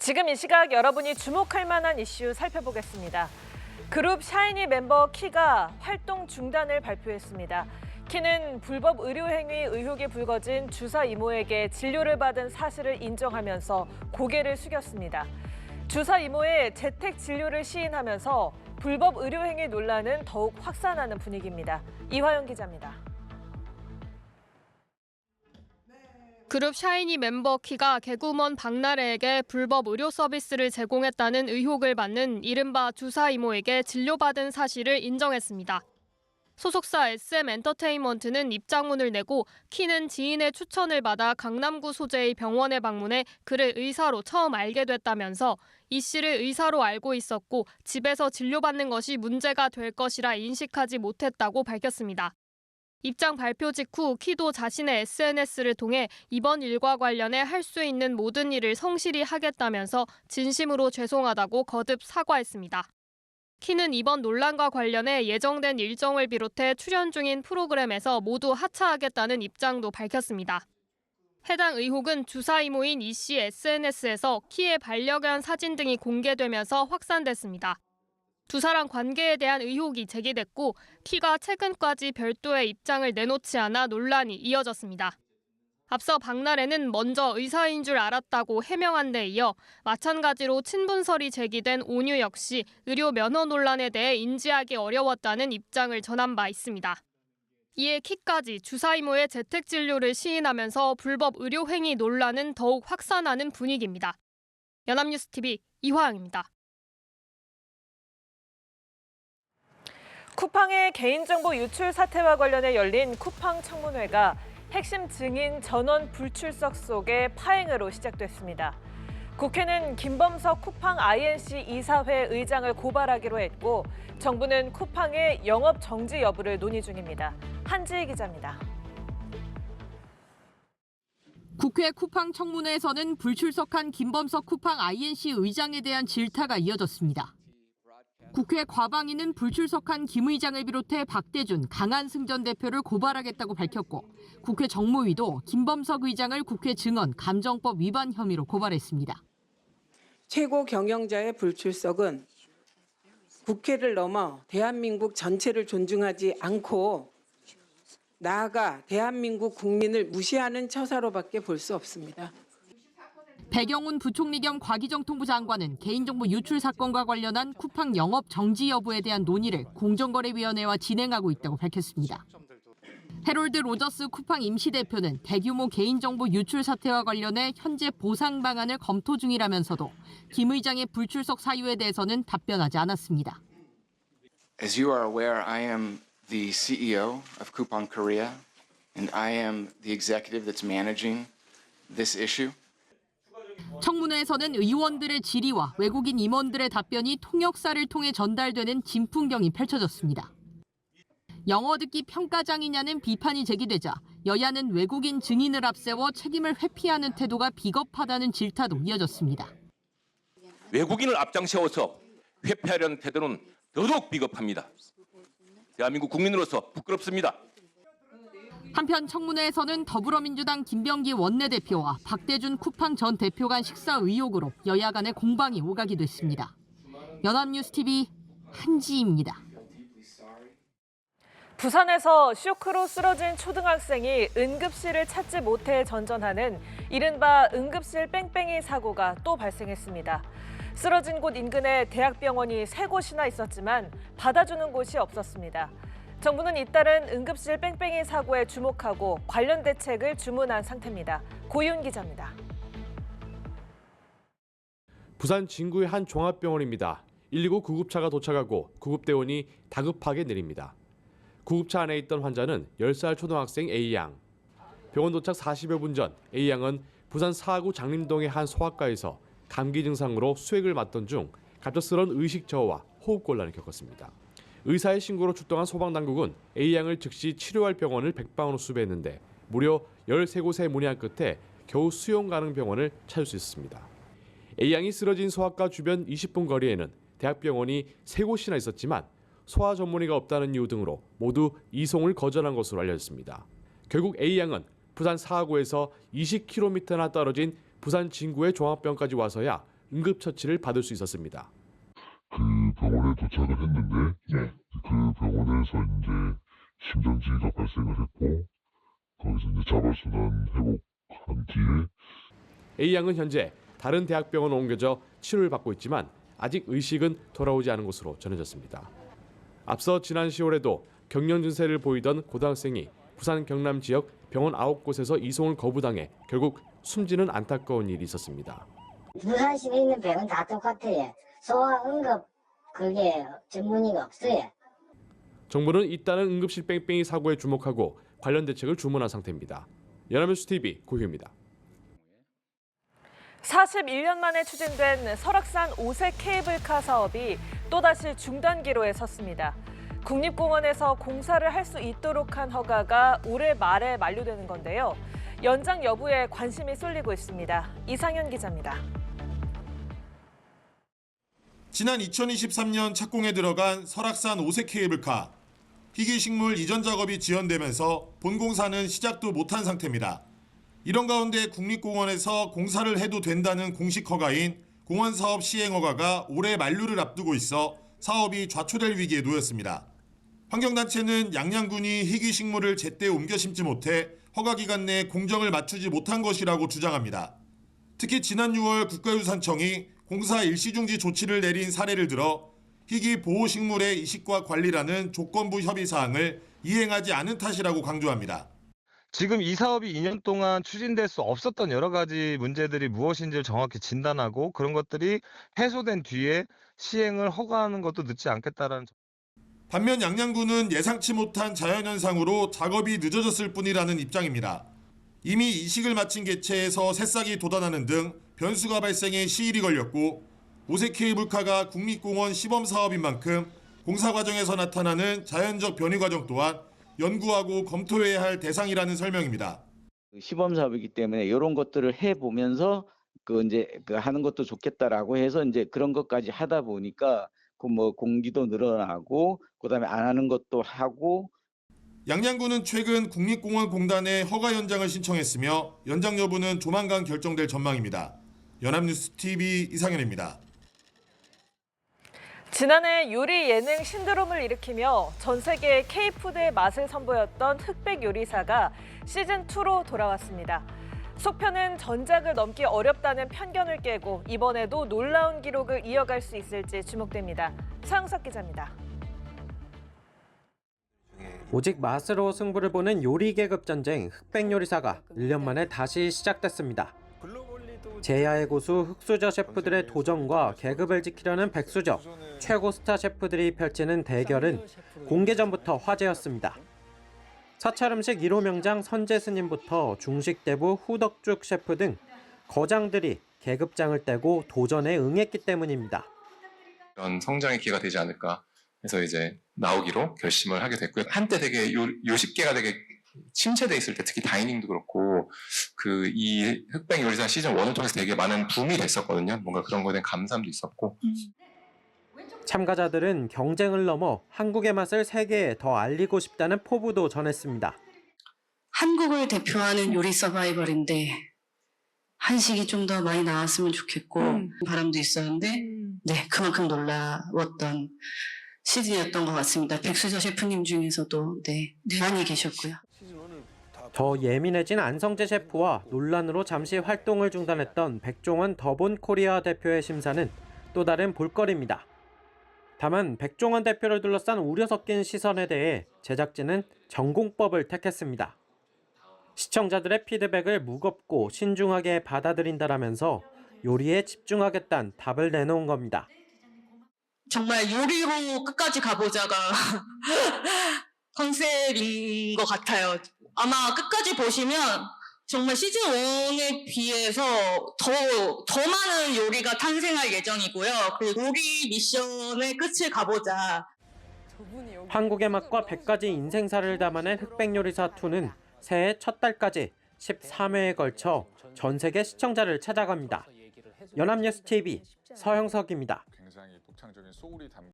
지금 이 시각 여러분이 주목할 만한 이슈 살펴보겠습니다. 그룹 샤이니 멤버 키가 활동 중단을 발표했습니다. 키는 불법 의료행위 의혹이 불거진 주사 이모에게 진료를 받은 사실을 인정하면서 고개를 숙였습니다. 주사 이모의 재택 진료를 시인하면서 불법 의료행위 논란은 더욱 확산하는 분위기입니다. 이화영 기자입니다. 그룹 샤이니 멤버 키가 개그우먼 박나래에게 불법 의료 서비스를 제공했다는 의혹을 받는 이른바 주사 이모에게 진료받은 사실을 인정했습니다. 소속사 SM엔터테인먼트는 입장문을 내고 키는 지인의 추천을 받아 강남구 소재의 병원에 방문해 그를 의사로 처음 알게 됐다면서 이 씨를 의사로 알고 있었고 집에서 진료받는 것이 문제가 될 것이라 인식하지 못했다고 밝혔습니다. 입장 발표 직후 키도 자신의 SNS를 통해 이번 일과 관련해 할 수 있는 모든 일을 성실히 하겠다면서 진심으로 죄송하다고 거듭 사과했습니다. 키는 이번 논란과 관련해 예정된 일정을 비롯해 출연 중인 프로그램에서 모두 하차하겠다는 입장도 밝혔습니다. 해당 의혹은 주사 이모인 이 씨 SNS에서 키의 반려견 사진 등이 공개되면서 확산됐습니다. 두 사람 관계에 대한 의혹이 제기됐고 키가 최근까지 별도의 입장을 내놓지 않아 논란이 이어졌습니다. 앞서 박나래는 먼저 의사인 줄 알았다고 해명한 데 이어 마찬가지로 친분설이 제기된 오뉴 역시 의료 면허 논란에 대해 인지하기 어려웠다는 입장을 전한 바 있습니다. 이에 키까지 주사 이모의 재택 진료를 시인하면서 불법 의료 행위 논란은 더욱 확산하는 분위기입니다. 연합뉴스TV 이화영입니다. 쿠팡의 개인정보 유출 사태와 관련해 열린 쿠팡 청문회가 핵심 증인 전원 불출석 속에 파행으로 시작됐습니다. 국회는 김범석 쿠팡 INC 이사회 의장을 고발하기로 했고 정부는 쿠팡의 영업 정지 여부를 논의 중입니다. 한지희 기자입니다. 국회 쿠팡 청문회에서는 불출석한 김범석 쿠팡 INC 의장에 대한 질타가 이어졌습니다. 국회 과방위는 불출석한 김 의장을 비롯해 박대준, 강한승 전 대표를 고발하겠다고 밝혔고 국회 정무위도 김범석 의장을 국회 증언 감정법 위반 혐의로 고발했습니다. 최고 경영자의 불출석은 국회를 넘어 대한민국 전체를 존중하지 않고 나아가 대한민국 국민을 무시하는 처사로밖에 볼 수 없습니다. 배경훈 부총리 겸 과기정통부 장관은 개인정보 유출 사건과 관련한 쿠팡 영업 정지 여부에 대한 논의를 공정거래위원회와 진행하고 있다고 밝혔습니다. 해롤드 로저스 쿠팡 임시대표는 대규모 개인정보 유출 사태와 관련해 현재 보상 방안을 검토 중이라면서도 김 의장의 불출석 사유에 대해서는 답변하지 않았습니다. As you are aware, I am the CEO of Coupang Korea, and I am the executive that's managing this issue. 청문회에서는 의원들의 질의와 외국인 임원들의 답변이 통역사를 통해 전달되는 진풍경이 펼쳐졌습니다. 영어 듣기 평가장이냐는 비판이 제기되자 여야는 외국인 증인을 앞세워 책임을 회피하는 태도가 비겁하다는 질타도 이어졌습니다. 외국인을 앞장세워서 회피하려는 태도는 더더욱 비겁합니다. 대한민국 국민으로서 부끄럽습니다. 한편 청문회에서는 더불어민주당 김병기 원내대표와 박대준 쿠팡 전 대표 간 식사 의혹으로 여야 간의 공방이 오가기도 했습니다. 연합뉴스TV 한지희입니다. 부산에서 쇼크로 쓰러진 초등학생이 응급실을 찾지 못해 전전하는 이른바 응급실 뺑뺑이 사고가 또 발생했습니다. 쓰러진 곳 인근에 대학병원이 3곳이나 있었지만 받아주는 곳이 없었습니다. 정부는 잇따른 응급실 뺑뺑이 사고에 주목하고 관련 대책을 주문한 상태입니다. 고윤 기자입니다. 부산 진구의 한 종합병원입니다. 119 구급차가 도착하고 구급대원이 다급하게 내립니다. 구급차 안에 있던 환자는 10살 초등학생 A양. 병원 도착 40여 분 전 A양은 부산 사구 장림동의 한 소아과에서 감기 증상으로 수액을 맞던 중 갑작스런 의식 저하와 호흡곤란을 겪었습니다. 의사의 신고로 출동한 소방당국은 A양을 즉시 치료할 병원을 백방으로 수배했는데 무려 13곳에 문의한 끝에 겨우 수용 가능 병원을 찾을 수 있었습니다. A양이 쓰러진 소아과 주변 20분 거리에는 대학병원이 3곳이나 있었지만 소아 전문의가 없다는 이유 등으로 모두 이송을 거절한 것으로 알려졌습니다. 결국 A양은 부산 사구에서 20km나 떨어진 부산 진구의 종합병원까지 와서야 응급처치를 받을 수 있었습니다. 그 병원에 도착을 했는데 그 병원에서 이제 심정지가 발생을 했고 거기서 이제 자발순환 회복한 뒤에 A양은 현재 다른 대학병원으로 옮겨져 치료를 받고 있지만 아직 의식은 돌아오지 않은 것으로 전해졌습니다. 앞서 지난 10월에도 경련 증세를 보이던 고등학생이 부산 경남 지역 병원 9곳에서 이송을 거부당해 결국 숨지는 안타까운 일이 있었습니다. 부산시내 있는 병원 다 똑같아요. 소아 응급 그게 전문의가 없어요. 정부는 잇따른 응급실 뺑뺑이 사고에 주목하고 관련 대책을 주문한 상태입니다. 연합뉴스 TV 고효입니다. 41년 만에 추진된 설악산 5색 케이블카 사업이 또다시 중단기로에 섰습니다. 국립공원에서 공사를 할 수 있도록 한 허가가 올해 말에 만료되는 건데요. 연장 여부에 관심이 쏠리고 있습니다. 이상현 기자입니다. 지난 2023년 착공에 들어간 설악산 5색 케이블카. 희귀식물 이전 작업이 지연되면서 본공사는 시작도 못한 상태입니다. 이런 가운데 국립공원에서 공사를 해도 된다는 공식 허가인 공원사업 시행허가가 올해 만료를 앞두고 있어 사업이 좌초될 위기에 놓였습니다. 환경단체는 양양군이 희귀식물을 제때 옮겨 심지 못해 허가 기간 내 공정을 맞추지 못한 것이라고 주장합니다. 특히 지난 6월 국가유산청이 공사 일시중지 조치를 내린 사례를 들어 희귀 보호식물의 이식과 관리라는 조건부 협의사항을 이행하지 않은 탓이라고 강조합니다. 지금 이 사업이 2년 동안 추진될 수 없었던 여러 가지 문제들이 무엇인지를 정확히 진단하고 그런 것들이 해소된 뒤에 시행을 허가하는 것도 늦지 않겠다라는. 반면 양양군은 예상치 못한 자연현상으로 작업이 늦어졌을 뿐이라는 입장입니다. 이미 이식을 마친 개체에서 새싹이 돋아나는 등 변수가 발생해 시일이 걸렸고 5색 케이블카가 국립공원 시범 사업인 만큼 공사 과정에서 나타나는 자연적 변이 과정 또한 연구하고 검토해야 할 대상이라는 설명입니다. 시범 사업이기 때문에 이런 것들을 해 보면서 하는 것도 좋겠다라고 해서 이제 그런 것까지 하다 보니까 공기도 늘어나고 그다음에 안 하는 것도 하고. 양양군은 최근 국립공원공단에 허가 연장을 신청했으며 연장 여부는 조만간 결정될 전망입니다. 연합뉴스 TV 이상현입니다. 지난해 요리 예능 신드롬을 일으키며 전 세계 K푸드의 맛을 선보였던 흑백 요리사가 시즌2로 돌아왔습니다. 속편은 전작을 넘기 어렵다는 편견을 깨고 이번에도 놀라운 기록을 이어갈 수 있을지 주목됩니다. 서영석 기자입니다. 오직 맛으로 승부를 보는 요리 계급 전쟁 흑백 요리사가 1년 만에 다시 시작됐습니다. 제야의 고수 흑수저 셰프들의 도전과 계급을 지키려는 백수저, 최고 스타 셰프들이 펼치는 대결은 공개 전부터 화제였습니다. 사찰 음식 1호 명장 선제스님부터 중식 대부 후덕죽 셰프 등 거장들이 계급장을 떼고 도전에 응했기 때문입니다. 이런 성장의 기회가 되지 않을까 해서 이제 나오기로 결심을 하게 됐고요. 한때 되게 요식계가 되게 침체돼 있을 때 특히 다이닝도 그렇고 이 흑백 요리사 시즌 1을 통해서 되게 많은 붐이 됐었거든요. 뭔가 그런 거에 대한 감사함도 있었고. 참가자들은 경쟁을 넘어 한국의 맛을 세계에 더 알리고 싶다는 포부도 전했습니다. 한국을 대표하는 요리 서바이벌인데 한식이 좀 더 많이 나왔으면 좋겠고 바람도 있었는데 그만큼 놀라웠던 시즌이었던 것 같습니다. 백수저 셰프님 중에서도 많이 계셨고요. 더 예민해진 안성재 셰프와 논란으로 잠시 활동을 중단했던 백종원 더본 코리아 대표의 심사는 또 다른 볼거리입니다. 다만 백종원 대표를 둘러싼 우려 섞인 시선에 대해 제작진은 전공법을 택했습니다. 시청자들의 피드백을 무겁고 신중하게 받아들인다라면서 요리에 집중하겠다는 답을 내놓은 겁니다. 정말 요리로 끝까지 가보자가 컨셉인 것 같아요. 아마 끝까지 보시면 정말 시즌 1에 비해서 더 많은 요리가 탄생할 예정이고요. 그 요리 미션의 끝을 가보자. 한국의 맛과 100가지 인생사를 담아낸 흑백요리사2는 새해 첫 달까지 13회에 걸쳐 전 세계 시청자를 찾아갑니다. 연합뉴스 TV 서영석입니다.